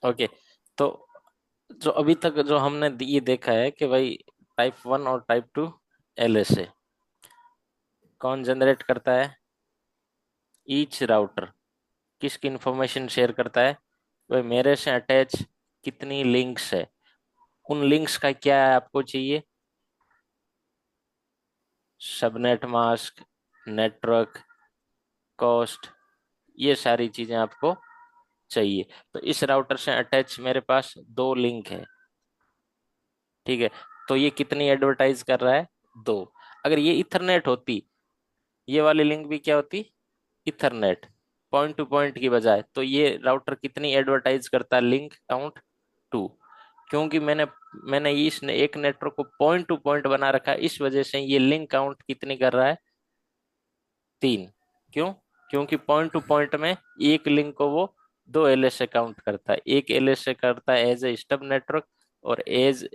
Okay. तो जो अभी तक जो हमने ये देखा है कि भाई टाइप 1 और टाइप 2 एलएसए कौन जनरेट करता है? ईच राउटर किसकी इंफॉर्मेशन शेयर करता है? भाई मेरे से अटैच कितनी लिंक्स है, उन लिंक्स का क्या है आपको चाहिए? सबनेट मास्क, नेटवर्क, कॉस्ट, ये सारी चीजें आपको चाहिए। तो इस राउटर से अटैच मेरे पास दो लिंक है, ठीक है। तो ये कितनी एडवर्टाइज कर रहा है? दो। अगर ये इथरनेट होती, ये वाली लिंक भी क्या होती? इथरनेट, पॉइंट टू पॉइंट की बजाय, तो ये राउटर कितनी एडवर्टाइज करता है? Link count 2। क्योंकि मैंने इस एक नेटवर्क को पॉइंट टू पॉइंट बना रखा है, इस वजह से ये लिंक काउंट कितनी कर रहा है? 3। क्यों? क्योंकि पॉइंट टू पॉइंट में एक लिंक को वो दो एलएसए काउंट करता है, एक एलएसए करता है एज ए स्टब नेटवर्क, और एज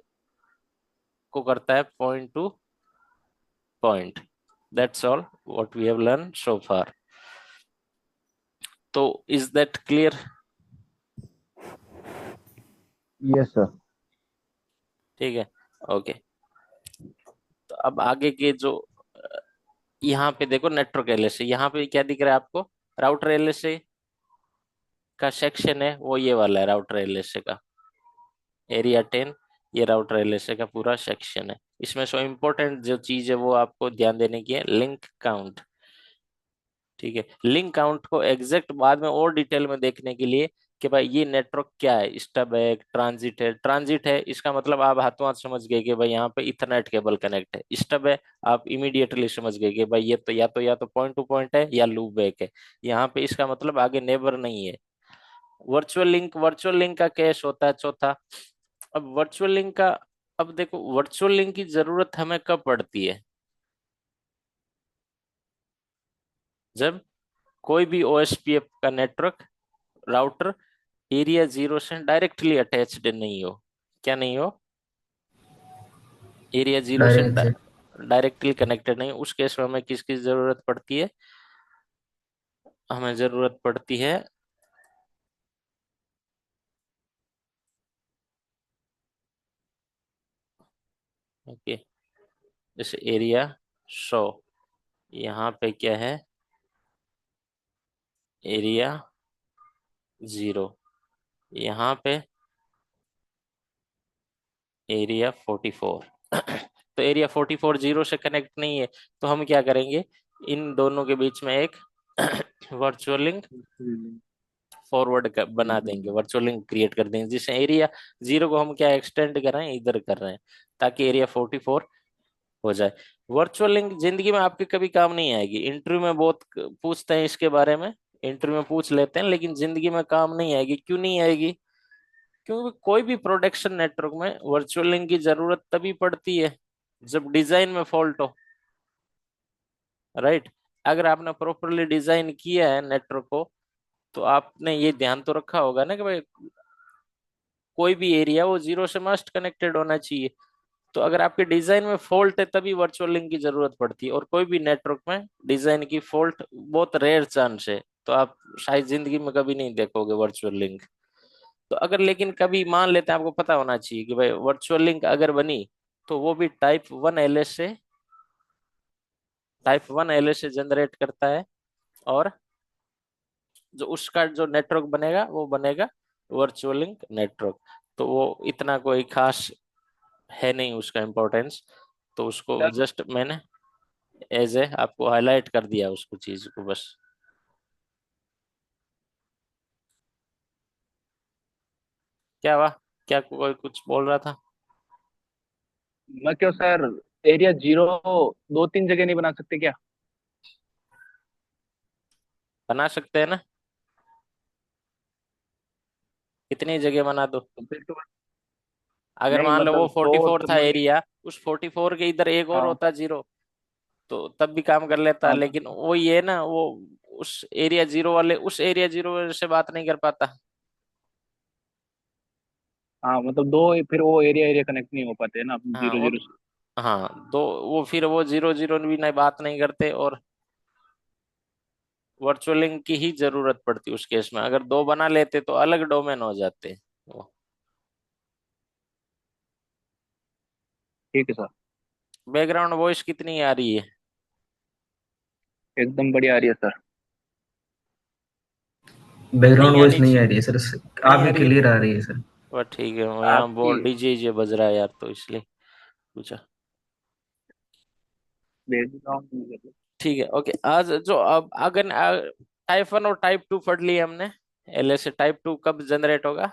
को करता है point to point. That's all what we have learn so far. तो is that clear? Yes sir. ठीक है, ओके। तो अब आगे के जो यहाँ पे देखो नेटवर्क एलएसए, यहाँ पे क्या दिख रहा है आपको? राउटर एलएसए का सेक्शन है वो ये वाला है, राउटर एलएसए का एरिया 10, ये राउटर एलएसए का पूरा सेक्शन है। इसमें सो इम्पोर्टेंट जो चीज है वो आपको ध्यान देने की है, लिंक काउंट। ठीक है, लिंक काउंट को एग्जैक्ट बाद में और डिटेल में देखने के लिए कि भाई ये नेटवर्क क्या है, स्टब है, ट्रांजिट है। ट्रांजिट है इसका मतलब आप हाथों हाथ समझ गए कि भाई यहाँ पे इथरनेट केबल कनेक्ट है। स्टब है आप इमीडिएटली समझ गए कि भाई ये तो या तो पॉइंट टू पॉइंट है या लूप बैक है। यहाँ पे इसका मतलब आगे नेबर नहीं है। वर्चुअल लिंक का कैश होता है चौथा। अब वर्चुअल लिंक का, अब देखो वर्चुअल लिंक की जरूरत हमें कब पड़ती है? जब कोई भी ओएसपीएफ का नेटवर्क राउटर एरिया 0 से डायरेक्टली अटैच्ड नहीं हो। क्या नहीं हो? एरिया 0 से डायरेक्ट से। डायरेक्टली कनेक्टेड नहीं, उस केस में हमें किसकी जरूरत पड़ती है? हमें जरूरत पड़ती है ओके, जैसे एरिया 100, यहाँ पे क्या है? एरिया 0, यहाँ पे एरिया 44। तो एरिया 44 0 से कनेक्ट नहीं है, तो हम क्या करेंगे? इन दोनों के बीच में एक वर्चुअल लिंक फॉरवर्ड बना देंगे, वर्चुअल लिंक क्रिएट कर देंगे, जिससे एरिया 0 को हम क्या एक्सटेंड कर रहे हैं, इधर कर रहे हैं, ताकि एरिया 44 हो जाए। वर्चुअल लिंक जिंदगी में आपके कभी काम नहीं आएगी, इंटरव्यू में बहुत पूछते हैं इसके बारे में, इंटरव्यू में पूछ लेते हैं, लेकिन जिंदगी में काम नहीं आएगी। क्यों नहीं आएगी? क्योंकि कोई भी प्रोडक्शन नेटवर्क में वर्चुअल लिंक की जरूरत तभी पड़ती है जब डिजाइन में फॉल्ट हो, राइट। अगर आपने प्रॉपरली डिजाइन किया है नेटवर्क को, तो आपने ये ध्यान तो रखा होगा ना कि भाई कोई भी एरिया वो जीरो से मस्ट कनेक्टेड होना चाहिए। तो अगर आपके डिजाइन में फॉल्ट है तभी वर्चुअल लिंक की जरूरत पड़ती है, और कोई भी नेटवर्क में डिजाइन की फॉल्ट बहुत रेयर चांस है, तो आप शायद जिंदगी में कभी नहीं देखोगे वर्चुअल लिंक। तो अगर लेकिन कभी मान लेते हैं, आपको पता होना चाहिए कि भाई वर्चुअल लिंक अगर बनी तो वो भी टाइप 1 एलएस से जनरेट करता है, और जो उसका जो नेटवर्क बनेगा वो बनेगा वर्चुअल लिंक नेटवर्क। तो वो इतना कोई खास है नहीं उसका इम्पोर्टेंस, तो उसको सर जस्ट मैंने एज ए आपको हाईलाइट कर दिया उसको, चीज को बस। क्या हुआ? क्या कोई कुछ बोल रहा था? मैं क्यों सर, एरिया जीरो दो तीन जगह नहीं बना सकते क्या? बना सकते हैं ना, कितनी जगह बना दो। तो फिर तो अगर नहीं, मान लो वो मतलब 44 फोर्थ था मनी। एरिया, उस 44 के इधर एक और हाँ होता जीरो, तो तब भी काम कर लेता, हाँ लेकिन वो ये ना वो उस एरिया जीरो वाले उस एरिया जीरो वाले से बात नहीं कर पाता। हाँ, मतलब दो, फिर वो एरिया एरिया कनेक्ट नहीं हो पाते हैं ना हाँ जीरो और जीरो से। हाँ, दो, वो फिर वो जीरो जीरो भी नहीं बात नहीं करते, और वर्चुअलिंग की ही जरूरत पड़ती उस केस में। अगर दो बना लेते तो अलग डोमेन हो जाते वो। ठीक है सर। बैकग्राउंड वॉइस कितनी आ रही है? एकदम बढ़िया आ रही है सर। नहीं बैकग्राउंड वॉइस आनी नहीं आ चाहिए। रही है सर। नहीं आ आपकी रही है? क्लियर आ रही है सर। वह ठीक है, वो यहाँ आपकी बोल डीजे जे बज रहा है यार, तो इसलिए पूछा। बैकग्राउंड। ठीक है, ओके। आज जो अब अगर टाइप 1 और टाइप 2 पढ़ लिए हमने, एलए से टाइप 2 कब जनरेट होगा?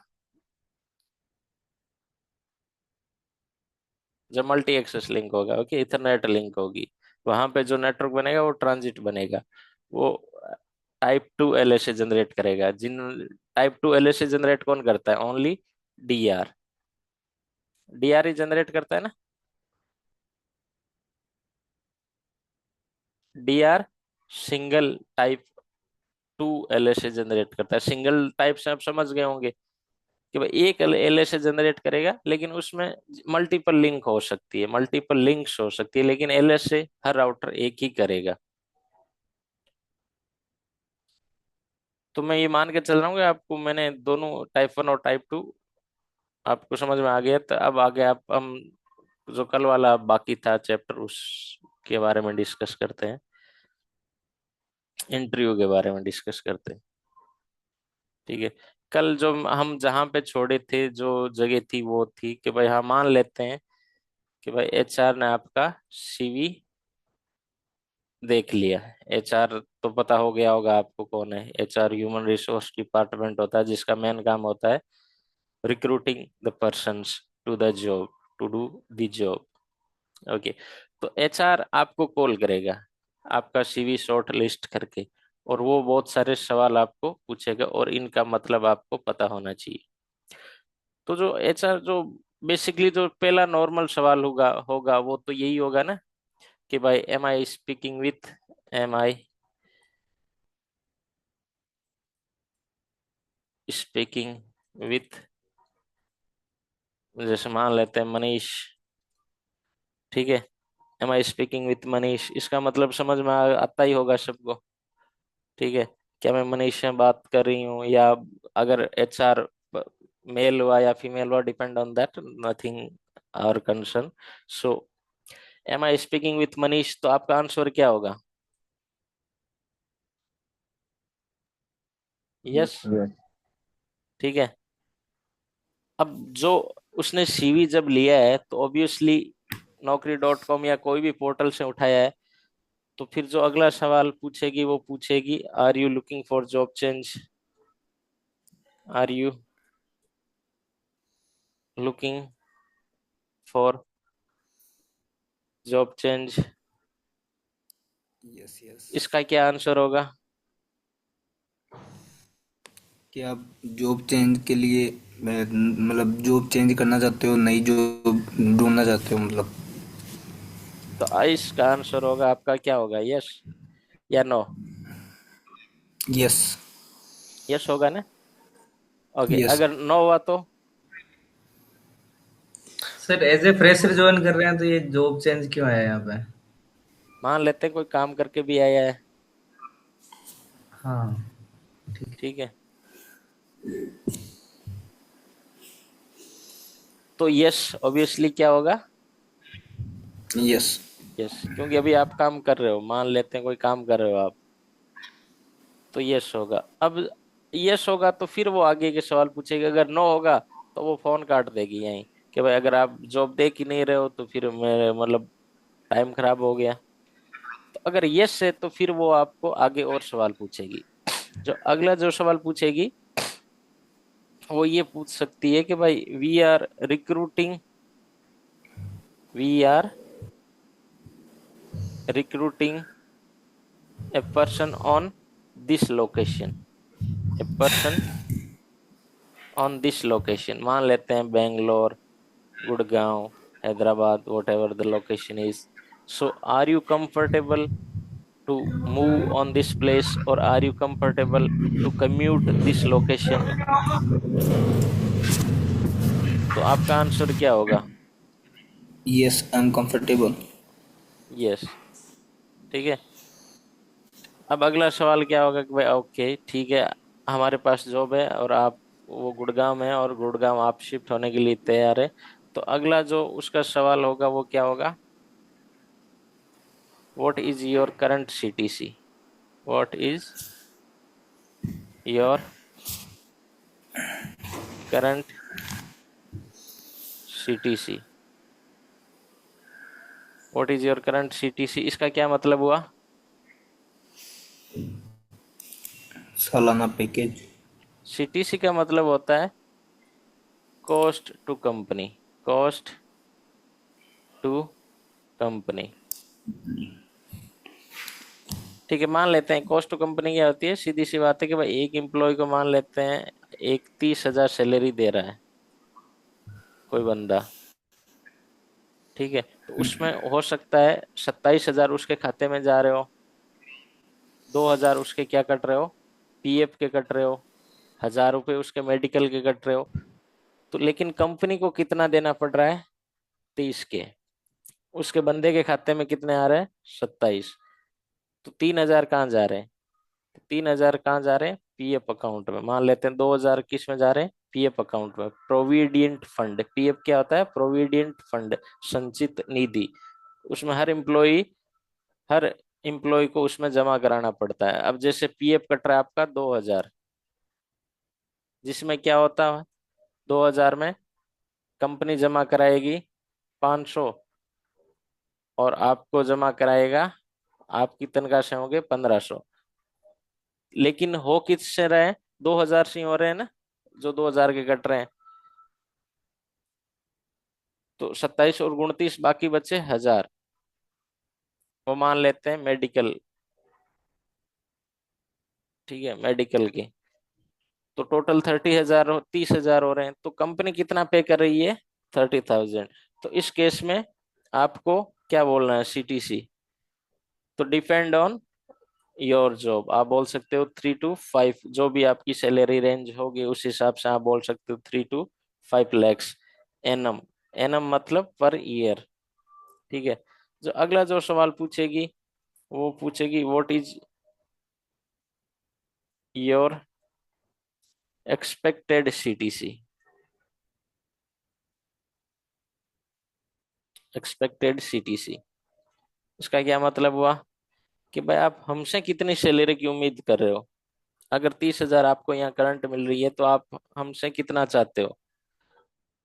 जब मल्टी एक्सेस लिंक होगा, ओके, इथरनेट लिंक होगी, वहां पे जो नेटवर्क बनेगा वो ट्रांजिट बनेगा, वो टाइप 2 एलए से जनरेट करेगा। जिन टाइप 2 एलए से जनरेट कौन करता है? Only DR. डीआर ही जनरेट करता है ना। डीआर सिंगल टाइप 2 एलए से जनरेट करता है। सिंगल टाइप से आप समझ गए होंगे कि भाई एक एलए से जनरेट करेगा, लेकिन उसमें मल्टीपल लिंक हो सकती है, मल्टीपल लिंक्स हो सकती है, लेकिन एलए से हर राउटर एक ही करेगा। तो मैं ये मान के चल रहा हूँ कि आपको मैंने दोनों टाइप 1 और टाइप 2 आपको समझ में आ गया। तो अब आगे आप हम जो कल वाला बाकी था चैप्टर उसके बारे में डिस्कस करते हैं, इंटरव्यू के बारे में डिस्कस करते हैं। ठीक है। कल जो हम जहाँ पे छोड़े थे, जो जगह थी वो थी कि भाई हाँ मान लेते हैं कि भाई एचआर ने आपका सीवी देख लिया है। एचआर तो पता हो गया होगा आपको कौन है। एचआर ह्यूमन रिसोर्स डिपार्टमेंट होता है जिसका मेन काम होता है recruiting the persons to the job, to do the job. Okay. तो एचआर आपको कॉल करेगा आपका सीवी शॉर्ट लिस्ट करके, और वो बहुत सारे सवाल आपको पूछेगा, और इनका मतलब आपको पता होना चाहिए। तो जो एचआर जो बेसिकली जो पहला नॉर्मल सवाल होगा होगा वो तो यही होगा ना कि भाई एम आई स्पीकिंग विथ, जैसे मान लेते हैं मनीष। ठीक है। Am I speaking with Manish, इसका मतलब समझ में आता ही होगा सबको। ठीक है। क्या मैं मनीष से बात कर रही हूँ, या अगर एचआर मेल हुआ या फीमेल हुआ, depend on that, nothing our concern. So am I speaking with Manish, तो आपका आंसर क्या होगा? यस। यस। ठीक है। अब जो उसने सीवी जब लिया है तो ऑब्वियसली Naukri.com या कोई भी पोर्टल से उठाया है, तो फिर जो अगला सवाल पूछेगी वो पूछेगी, are you looking for job change? Are you looking for job change? Yes yes. इसका क्या आंसर होगा? कि आप जॉब चेंज के लिए मतलब जॉब चेंज करना चाहते हो, नई जॉब ढूंढना चाहते हो मतलब। तो इसका आंसर होगा आपका क्या होगा? यस। या नो? यस। यस होगा ना? Okay, yes. अगर नो हुआ तो? Sir as a fresher join कर रहे हैं तो ये जॉब चेंज क्यों है यहाँ पे? मान लेते हैं कोई काम करके भी आया है, हाँ ठीक। ठीक है, तो यस ऑब्वियसली क्या होगा? यस। यस, क्योंकि अभी आप काम कर रहे हो, मान लेते हैं कोई काम कर रहे हो आप, तो यस होगा। अब यस होगा तो फिर वो आगे के सवाल पूछेगी, अगर नो होगा तो वो फोन काट देगी यहीं, कि भाई अगर आप जॉब देख ही नहीं रहे हो तो फिर मेरे मतलब टाइम खराब हो गया। तो अगर यस है तो फिर वो आपको आगे और सवाल पूछेगी। जो अगला जो सवाल पूछेगी वो ये पूछ सकती है कि भाई we are recruiting a person on this location, a person on this location, मान लेते हैं Bangalore, Gurgaon, Hyderabad, whatever the location is. So are you comfortable to move on this place, और are you comfortable to commute this location? तो आपका answer क्या होगा? Yes, I am comfortable. Yes, ठीक है। अब अगला सवाल क्या होगा कि भाई ओके ठीक है, हमारे पास जॉब है और आप वो गुड़गांव में है और गुड़गांव आप शिफ्ट होने के लिए तैयार है, तो अगला जो उसका सवाल होगा वो क्या होगा? What is your current CTC? What is your current CTC? What is your current CTC, इसका क्या मतलब हुआ? सालाना पैकेज। सीटीसी का मतलब होता है cost to company, cost to company, ठीक है। मान लेते हैं कॉस्ट टू कंपनी क्या होती है, सीधी सी बात है कि भाई एक एम्प्लॉय को मान लेते हैं एक 30,000 सैलरी दे रहा है कोई बंदा, ठीक है, तो उसमें हो सकता है 27,000 उसके खाते में जा रहे हो, 2,000 उसके क्या कट रहे हो, पीएफ के कट रहे हो, 1,000 रुपये उसके मेडिकल के कट रहे हो, तो लेकिन कंपनी को कितना देना पड़ रहा है? 30 के। उसके बंदे के खाते में कितने आ रहे हैं? 27। तो 3,000 कहाँ जा रहे हैं? 3,000 कहाँ जा रहे हैं? पीएफ अकाउंट में। मान लेते हैं 2,000 किस में जा रहे हैं? पीएफ अकाउंट में, प्रोविडेंट फंड। पीएफ क्या होता है? प्रोविडेंट फंड, संचित निधि। उसमें हर एम्प्लॉय को उसमें जमा कराना पड़ता है। अब जैसे पीएफ कट रहा है आपका 2,000, जिसमें क्या होता है, 2,000 में कंपनी जमा कराएगी 500 और आपको जमा कराएगा, आपकी तनख्वाह से होंगे 1,500, लेकिन हो किससे रहे हैं? 2,000 से ही हो रहे हैं ना, जो 2,000 के कट रहे हैं। तो 27 और 29 बाकी बचे 1,000, वो मान लेते हैं मेडिकल, ठीक है, मेडिकल की। तो टोटल 30,000 30,000 हो रहे हैं, तो कंपनी कितना पे कर रही है? 30,000। तो इस केस में आपको क्या बोलना है? सीटीसी। तो डिपेंड ऑन योर जॉब आप बोल सकते हो 3 to 5, जो भी आपकी सैलरी रेंज होगी उस हिसाब से आप बोल सकते हो 3 to 5 lakhs एनम। एनम मतलब पर ईयर, ठीक है। जो अगला जो सवाल पूछेगी वो पूछेगी what is your expected CTC? Expected CTC, इसका क्या मतलब हुआ कि भाई आप हमसे कितनी सैलरी की उम्मीद कर रहे हो? अगर 30,000 आपको यहाँ करंट मिल रही है तो आप हमसे कितना चाहते हो?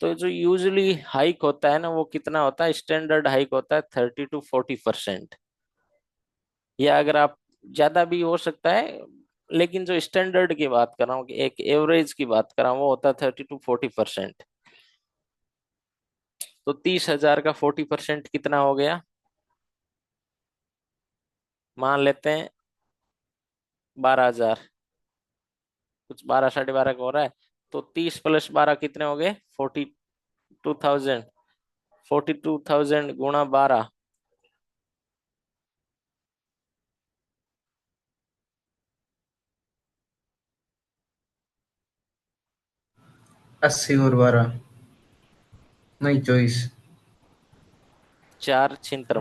तो जो यूजुअली हाइक होता है ना, वो कितना होता है? स्टैंडर्ड हाइक होता है 30 to 40%, या अगर आप ज्यादा भी हो सकता है, लेकिन जो स्टैंडर्ड की बात कर रहा हूँ, कि एक एवरेज की बात कर रहा हूँ, वो होता है 30 to 40%। तो 30,000 का 40% कितना हो गया? मान लेते हैं 12,000, कुछ 12 12.5 का हो रहा है। तो 30 + 12 कितने हो गए? 42,000। 42,000 गुणा 12, 80 और 12, नहीं 24। 4 छिंतर,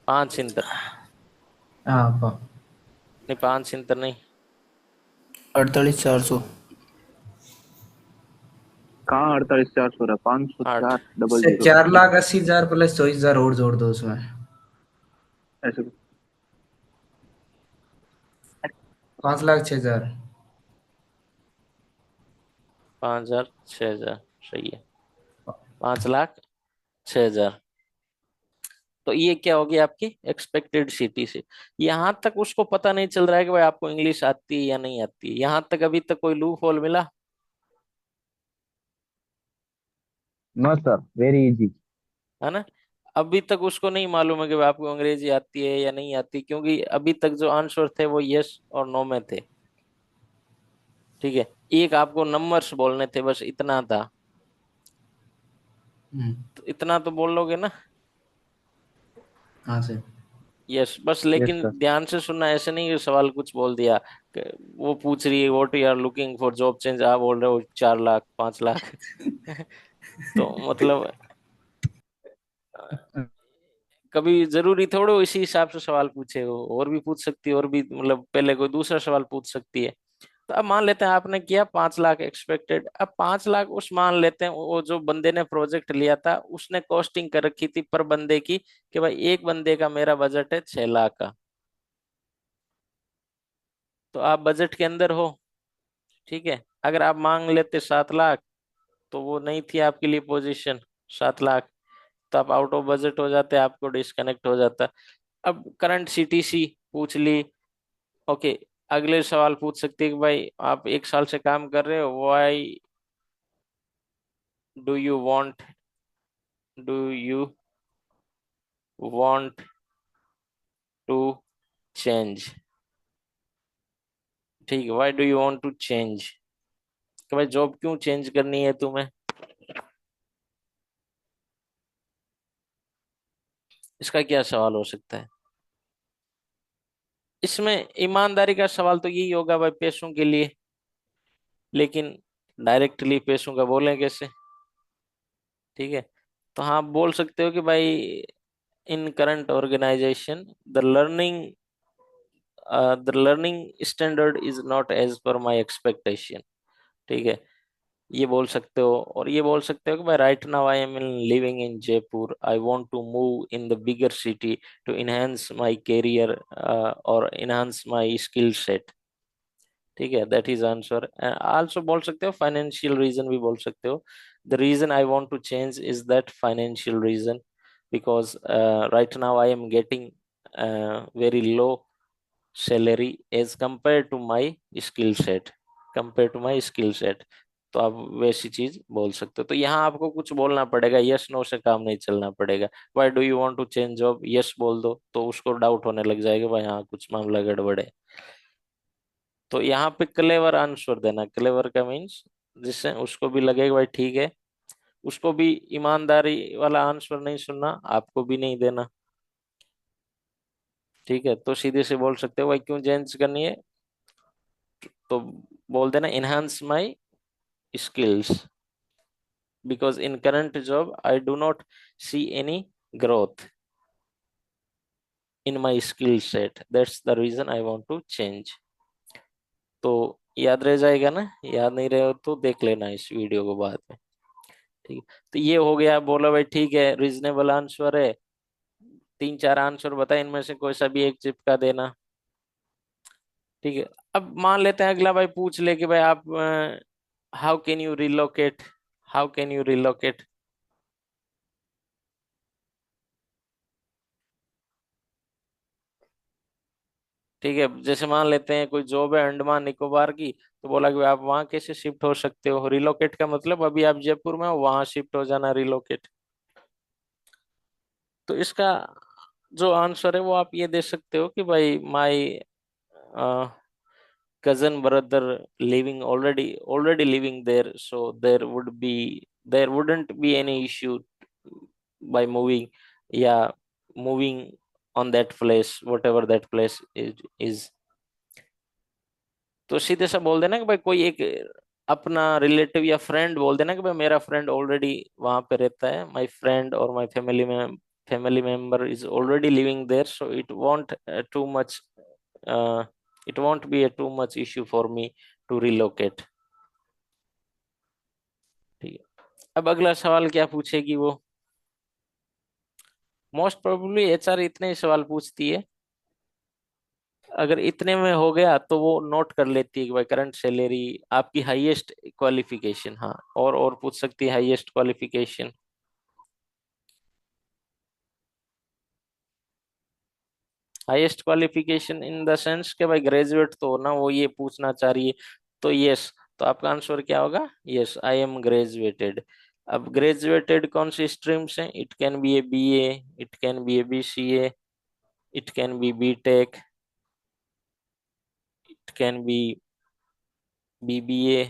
5 छिंतर, हाँ नहीं 5 छिंतर नहीं। 48,400। कहाँ 48,400 रहा, 504 8। डबल इससे जीरो 4,80,000 प्लस 24,000 और जोड़ दो उसमें। ऐसे। 5,06,000। 5,000, 6,000, सही है। 5,06,000। तो ये क्या होगी आपकी एक्सपेक्टेड सिटी से। यहां तक उसको पता नहीं चल रहा है कि भाई आपको इंग्लिश आती है या नहीं आती है, यहां तक अभी तक कोई लूप होल मिला? No sir, very easy. है ना? अभी तक उसको नहीं मालूम है कि भाई आपको अंग्रेजी आती है या नहीं आती, क्योंकि अभी तक जो आंसर थे वो यस और नो में थे। ठीक है, एक आपको नंबर्स बोलने थे, बस इतना था। तो इतना तो बोल लोगे ना? हाँ सर। यस बस, यस लेकिन सर। ध्यान से सुनना, ऐसे नहीं कि सवाल कुछ बोल दिया कि वो पूछ रही है what you are looking for job change, आप बोल रहे हो 4 लाख 5 लाख। तो मतलब कभी जरूरी थोड़ो इसी हिसाब से सवाल पूछे हो, और भी पूछ सकती है, और भी मतलब पहले कोई दूसरा सवाल पूछ सकती है। तो अब मान लेते हैं आपने किया 5 लाख एक्सपेक्टेड, अब 5 लाख उस मान लेते हैं वो जो बंदे ने प्रोजेक्ट लिया था उसने कॉस्टिंग कर रखी थी पर बंदे की, कि भाई एक बंदे का मेरा बजट है 6 लाख का। तो आप बजट के अंदर हो। ठीक है, अगर आप मांग लेते 7 लाख तो वो नहीं थी आपके लिए पोजीशन 7 लाख, तो आप आउट ऑफ बजट हो जाते, आपको डिस्कनेक्ट हो जाता। अब करंट सीटीसी पूछ ली। ओके, अगले सवाल पूछ सकते हैं कि भाई आप 1 साल से काम कर रहे हो, why do you want do you want to change. ठीक है, why do you want to change, कि भाई जॉब क्यों चेंज करनी है तुम्हें। इसका क्या सवाल हो सकता है? इसमें ईमानदारी का सवाल तो यही होगा भाई, पैसों के लिए। लेकिन डायरेक्टली पैसों का बोलें कैसे? ठीक है, तो हाँ, आप बोल सकते हो कि भाई in current organisation the learning the learning standard is not as per my expectation. ठीक है, ये बोल सकते हो। और ये बोल सकते हो कि भाई right now I am living in Jaipur, I want to move in the bigger city to enhance my career और इनहेंस माय स्किल सेट। ठीक है, दैट इज आंसर। आल्सो बोल सकते हो फाइनेंशियल रीजन भी बोल सकते हो। The reason I want to change is that financial reason, because right now I am getting very low salary as compare to my skill set, compare to my skill set. तो आप वैसी चीज बोल सकते हो। तो यहाँ आपको कुछ बोलना पड़ेगा, यस नो से काम नहीं चलना पड़ेगा। Why do you want to change job, yes बोल दो तो उसको डाउट होने लग जाएगा भाई हाँ कुछ मामला गड़बड़ है। तो यहाँ पे क्लेवर आंसर देना, क्लेवर का मीन्स जिससे उसको भी लगेगा भाई ठीक है, उसको भी ईमानदारी वाला आंसर नहीं सुनना, आपको भी नहीं देना। ठीक है, तो सीधे से बोल सकते हो भाई क्यों चेंज करनी है, तो बोल देना enhance my skills because in current job I do not see any growth in my skill set, that's the reason I want to change। तो याद रह जाएगा ना? याद नहीं रहे हो तो देख लेना इस वीडियो को बाद में। ठीक है, तो ये हो गया। बोला भाई ठीक है, रीजनेबल आंसर है। 3 4 आंसर बताए, इनमें से कोई सा भी एक चिपका देना। ठीक है, अब मान लेते हैं अगला भाई पूछ ले कि भाई आप how can you relocate, how can you relocate. ठीक है, जैसे मान लेते हैं कोई जॉब है अंडमान निकोबार की, तो बोला कि आप वहां कैसे शिफ्ट हो सकते हो। रिलोकेट का मतलब अभी आप जयपुर में हो, वहां शिफ्ट हो जाना, रिलोकेट। तो इसका जो आंसर है वो आप ये दे सकते हो कि भाई माई cousin brother living already living there, so there wouldn't be any issue by moving, yeah, moving on that place, whatever that place is। तो सीधे सा बोल देना कि भाई कोई एक अपना रिलेटिव या फ्रेंड बोल देना कि भाई मेरा फ्रेंड ऑलरेडी वहां पे रहता है, माय फ्रेंड और my family member is already living there, so it won't too much, it won't be a too much issue for me to relocate. ठीक है, अब अगला सवाल क्या पूछेगी वो? मोस्ट प्रोबेबली एचआर इतने ही सवाल पूछती है। अगर इतने में हो गया तो वो नोट कर लेती है कि भाई करंट सैलरी, आपकी हाईएस्ट क्वालिफिकेशन, हाँ, और पूछ सकती है highest qualification. Highest qualification in the sense के भाई ग्रेजुएट तो होना, वो ये पूछना चाह रही है। तो यस, तो आपका आंसर क्या होगा? Yes, I am graduated. अब ग्रेजुएटेड कौन सी स्ट्रीम से? It can be a BA, it can be a BCA, it can be BTech, it can be BBA,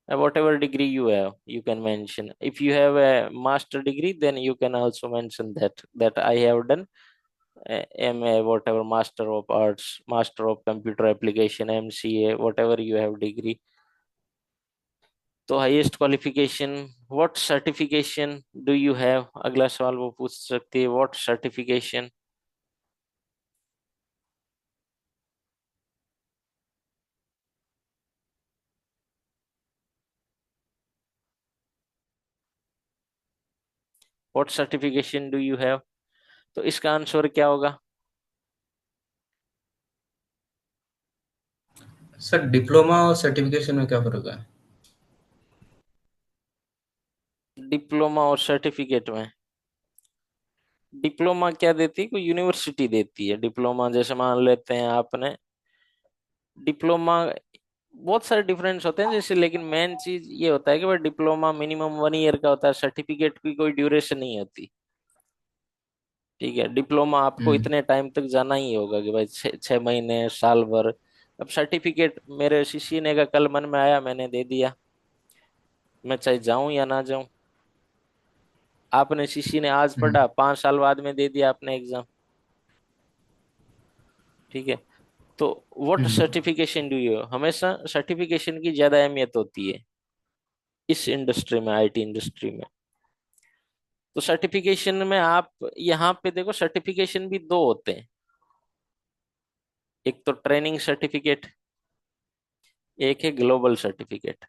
whatever degree you have you can mention. If you have a master degree, then you can also mention that I have done MA, whatever, master of arts, master of computer application, MCA, whatever you have degree. तो highest qualification, what certification do you have? अगला सवाल वो पूछ सकती है, what certification. What certification do you have? तो इसका answer क्या होगा? सर डिप्लोमा और सर्टिफिकेशन में क्या फर्क है? डिप्लोमा और सर्टिफिकेट में डिप्लोमा क्या देती है? कोई यूनिवर्सिटी देती है डिप्लोमा। जैसे मान लेते हैं आपने डिप्लोमा, बहुत सारे डिफरेंस होते हैं जैसे, लेकिन मेन चीज ये होता है कि भाई डिप्लोमा मिनिमम 1 ईयर का होता है, सर्टिफिकेट की कोई ड्यूरेशन नहीं होती। ठीक है, डिप्लोमा आपको हम्म। इतने टाइम तक जाना ही होगा कि भाई 6 महीने, साल भर। अब सर्टिफिकेट मेरे सीसी ने का कल मन में आया, मैंने दे दिया, मैं चाहे जाऊं या ना जाऊं। आपने सीसी ने आज हम्म। पढ़ा, 5 साल बाद में दे दिया आपने एग्जाम। ठीक है, तो what hmm. Certification do you, हमेशा सर्टिफिकेशन की ज्यादा अहमियत होती है इस इंडस्ट्री में, आईटी इंडस्ट्री में। तो सर्टिफिकेशन में आप यहाँ पे देखो, सर्टिफिकेशन भी दो होते हैं, एक तो ट्रेनिंग सर्टिफिकेट, एक है ग्लोबल सर्टिफिकेट।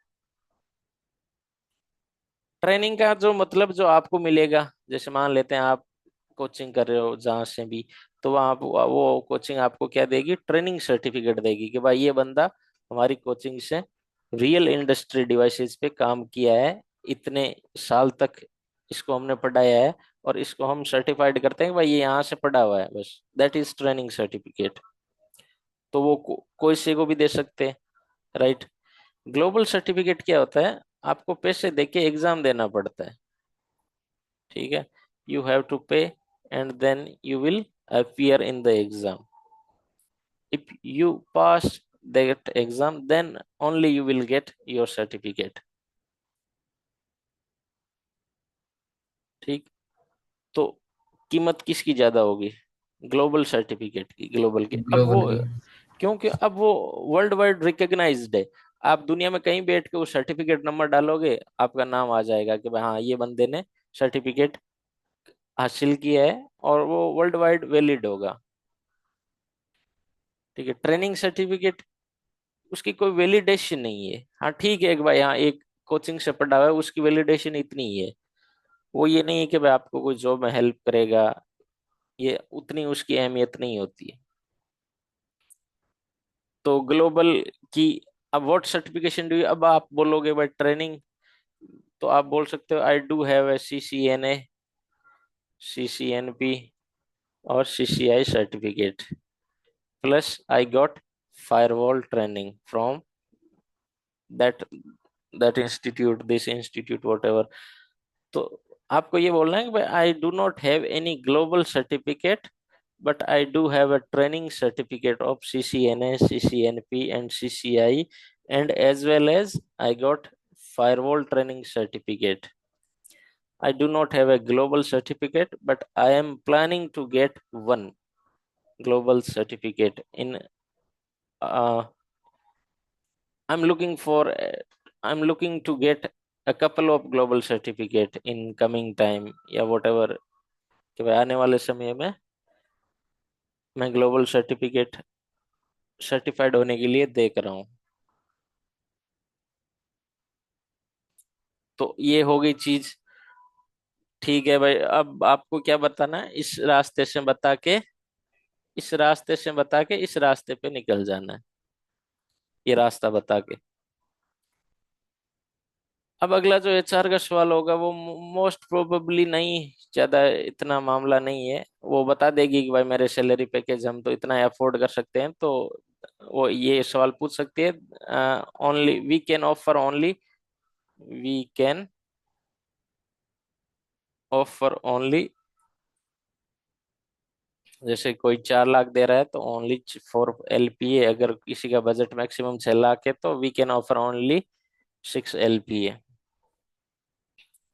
ट्रेनिंग का जो मतलब जो आपको मिलेगा, जैसे मान लेते हैं आप कोचिंग कर रहे हो जहां से भी, तो वहाँ वो कोचिंग आपको क्या देगी? ट्रेनिंग सर्टिफिकेट देगी कि भाई ये बंदा हमारी कोचिंग से रियल इंडस्ट्री डिवाइसेस पे काम किया है, इतने साल तक इसको हमने पढ़ाया है, और इसको हम सर्टिफाइड करते हैं कि भाई ये यहाँ से पढ़ा हुआ है, बस दैट इज ट्रेनिंग सर्टिफिकेट। तो वो कोई से को भी दे सकते हैं, राइट। ग्लोबल सर्टिफिकेट क्या होता है? आपको पैसे देके एग्जाम देना पड़ता है। ठीक है, you have to pay and then you will appear in the exam. If you pass that exam, then only you will get your certificate. ठीक, तो कीमत किसकी ज्यादा होगी? ग्लोबल सर्टिफिकेट की, ग्लोबल की। अब वो, ग्लोबल की। क्योंकि अब वो वर्ल्ड वाइड रिकग्नाइज्ड है। आप दुनिया में कहीं बैठ के वो सर्टिफिकेट नंबर डालोगे, आपका नाम आ जाएगा कि भाई हाँ, ये बंदे ने सर्टिफिकेट हासिल किया है, और वो वर्ल्ड वाइड वैलिड होगा। ठीक है, ट्रेनिंग सर्टिफिकेट, उसकी कोई वैलिडेशन नहीं है। हाँ ठीक है, एक भाई हाँ एक कोचिंग से पढ़ा हुआ है, उसकी वैलिडेशन इतनी ही है, वो ये नहीं है कि भाई आपको कोई जॉब में हेल्प करेगा, ये उतनी उसकी अहमियत नहीं होती है। तो ग्लोबल की, अब व्हाट सर्टिफिकेशन डू, अब आप बोलोगे भाई ट्रेनिंग, तो आप बोल सकते हो I do have a CCNA, CCNP और CCI certificate, plus I got firewall training from that that institute, this institute, whatever। तो आपको ये बोलना है कि भाई I do not have any global certificate, but I do have a training certificate of CCNA, CCNP, and CCI, and as well as I got firewall training certificate. I do not have a global certificate, but I am planning to get one global certificate in uh, I'm looking for I'm looking to get a couple of global certificate in coming time या whatever, कि भाई आने वाले समय में मैं global certificate certified होने के लिए देख रहा हूँ। तो ये हो गई चीज। ठीक है भाई, अब आपको क्या बताना है, इस रास्ते पे निकल जाना है, ये रास्ता बता के। अब अगला जो एचआर का सवाल होगा वो मोस्ट प्रोबेबली नहीं, ज्यादा इतना मामला नहीं है। वो बता देगी कि भाई मेरे सैलरी पैकेज हम तो इतना अफोर्ड कर सकते हैं, तो वो ये सवाल पूछ सकती है। Only we can offer only, जैसे कोई 4 लाख दे रहा है तो ओनली फॉर एलपीए, अगर किसी का बजट मैक्सिमम 6 लाख है तो we can offer only 6 LPA।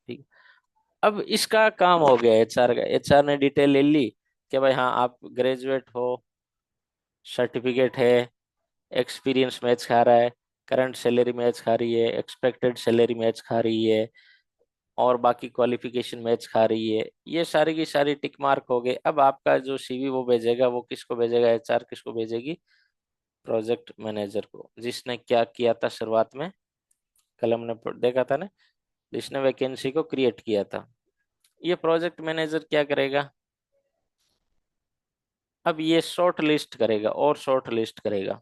ठीक। अब इसका काम हो गया एचआर का, एचआर ने डिटेल ले ली कि भाई हाँ आप ग्रेजुएट हो, सर्टिफिकेट है, एक्सपीरियंस मैच खा रहा है, करंट सैलरी मैच खा रही है, एक्सपेक्टेड सैलरी मैच खा रही है, और बाकी क्वालिफिकेशन मैच खा रही है। ये सारी की सारी टिक मार्क हो गए। अब आपका जो सीवी वो भेजेगा, वो किसको भेजेगा, एचआर किसको भेजेगी, प्रोजेक्ट मैनेजर को, जिसने क्या किया था शुरुआत में, कल हमने देखा था ना, जिसने वैकेंसी को क्रिएट किया था। ये प्रोजेक्ट मैनेजर क्या करेगा, अब ये शॉर्ट लिस्ट करेगा और शॉर्ट लिस्ट करेगा।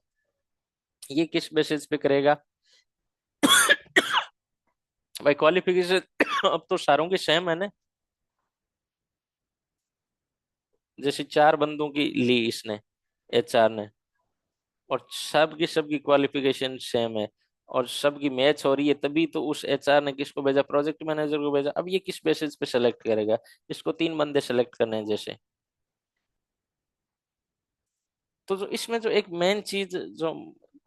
ये किस बेसिस पे करेगा, भाई क्वालिफिकेशन अब तो सारों की सेम है ना। जैसे 4 बंदों की ली इसने, एचआर ने, और सबकी क्वालिफिकेशन सेम है और सबकी मैच हो रही है, तभी तो उस एचआर ने किसको भेजा, प्रोजेक्ट मैनेजर को भेजा। अब ये किस बेसिस पे सेलेक्ट करेगा, इसको 3 बंदे सेलेक्ट करने हैं जैसे। तो जो इसमें जो एक मेन चीज जो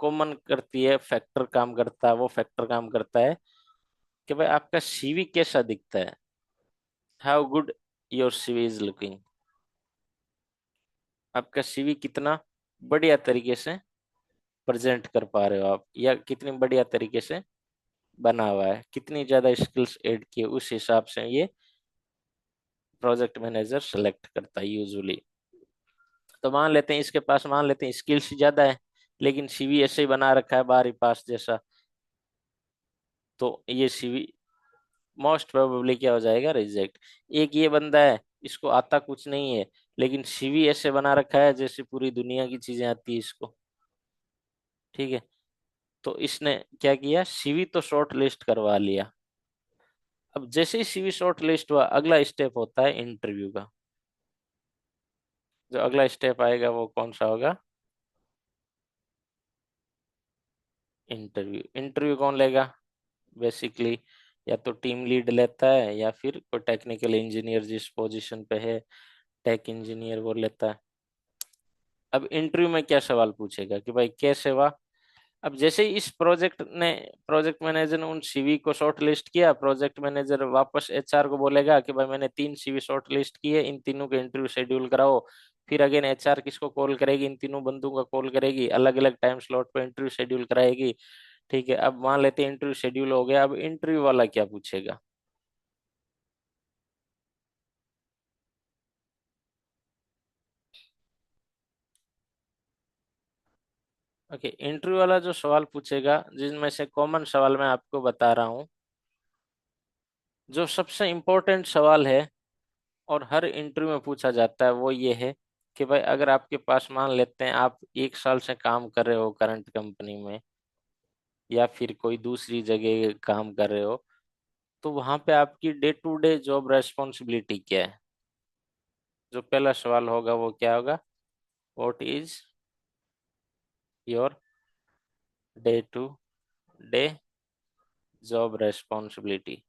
कॉमन करती है, फैक्टर काम करता है, वो फैक्टर काम करता है कि भाई आपका सीवी कैसा दिखता है, how good your CV is looking. आपका सीवी कितना बढ़िया तरीके से प्रेजेंट कर पा रहे हो आप, या कितनी बढ़िया तरीके से बना हुआ है, कितनी ज्यादा स्किल्स ऐड किए, उस हिसाब से ये प्रोजेक्ट मैनेजर सेलेक्ट करता है यूजुअली। तो मान लेते हैं इसके पास, मान लेते हैं स्किल्स ज्यादा है, लेकिन सीवी ऐसे ही बना रखा है 12वीं पास जैसा, तो ये सीवी मोस्ट प्रोबेबली क्या हो जाएगा, रिजेक्ट। एक ये बंदा है, इसको आता कुछ नहीं है, लेकिन सीवी ऐसे बना रखा है जैसे पूरी दुनिया की चीजें आती है इसको। ठीक है, तो इसने क्या किया, सीवी तो शॉर्ट लिस्ट करवा लिया। अब जैसे ही सीवी शॉर्ट लिस्ट हुआ, अगला स्टेप होता है इंटरव्यू का। जो अगला स्टेप आएगा वो कौन सा होगा, इंटरव्यू। इंटरव्यू कौन लेगा, बेसिकली या तो टीम लीड लेता है, या फिर कोई टेक्निकल इंजीनियर जिस पोजीशन पे है, टेक इंजीनियर, वो लेता है। अब इंटरव्यू में क्या सवाल पूछेगा कि भाई कैसे हुआ। अब जैसे ही इस प्रोजेक्ट मैनेजर ने उन सीवी को शॉर्ट लिस्ट किया, प्रोजेक्ट मैनेजर वापस एचआर को बोलेगा कि भाई मैंने 3 सीवी शॉर्ट लिस्ट किए, इन तीनों के इंटरव्यू शेड्यूल कराओ। फिर अगेन एचआर किसको कॉल करेगी, इन तीनों बंदों का कॉल करेगी, अलग अलग टाइम स्लॉट पे इंटरव्यू शेड्यूल कराएगी। ठीक है, अब मान लेते हैं इंटरव्यू शेड्यूल हो गया, अब इंटरव्यू वाला क्या पूछेगा। ओके, इंटरव्यू वाला जो सवाल पूछेगा, जिनमें से कॉमन सवाल मैं आपको बता रहा हूँ, जो सबसे इम्पोर्टेंट सवाल है और हर इंटरव्यू में पूछा जाता है, वो ये है कि भाई अगर आपके पास, मान लेते हैं आप 1 साल से काम कर रहे हो करंट कंपनी में, या फिर कोई दूसरी जगह काम कर रहे हो, तो वहां पे आपकी day to day job responsibility क्या है। जो पहला सवाल होगा वो क्या होगा, what is your day to day job responsibility.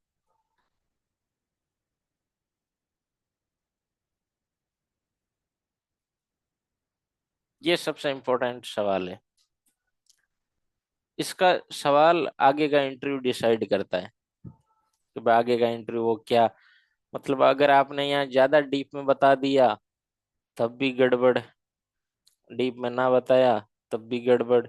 ये सबसे इम्पोर्टेंट सवाल है। इसका सवाल आगे का इंटरव्यू डिसाइड करता है कि भाई आगे का इंटरव्यू वो क्या, मतलब अगर आपने यहाँ ज्यादा डीप में बता दिया तब भी गड़बड़, डीप में ना बताया तब भी गड़बड़।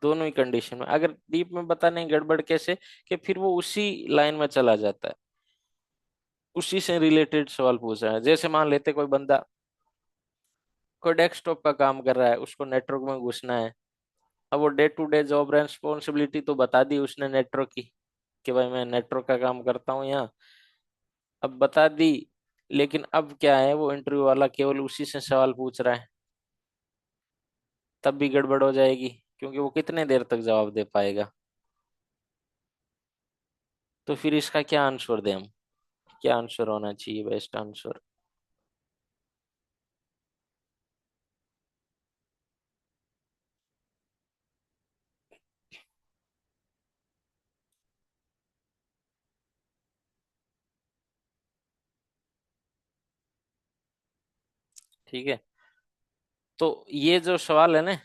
दोनों ही कंडीशन में, अगर डीप में बता नहीं गड़बड़ कैसे, कि फिर वो उसी लाइन में चला जाता है, उसी से रिलेटेड सवाल पूछ रहा है। जैसे मान लेते कोई बंदा कोई डेस्कटॉप का काम कर रहा है, उसको नेटवर्क में घुसना है। अब वो day to day job responsibility तो बता दी उसने नेटवर्क की, कि भाई मैं नेटवर्क का काम करता हूँ यहाँ, अब बता दी। लेकिन अब क्या है, वो इंटरव्यू वाला केवल उसी से सवाल पूछ रहा है, तब भी गड़बड़ हो जाएगी, क्योंकि वो कितने देर तक जवाब दे पाएगा। तो फिर इसका क्या आंसर दें हम, क्या आंसर होना चाहिए बेस्ट आंसर? ठीक है, तो ये जो सवाल है ना,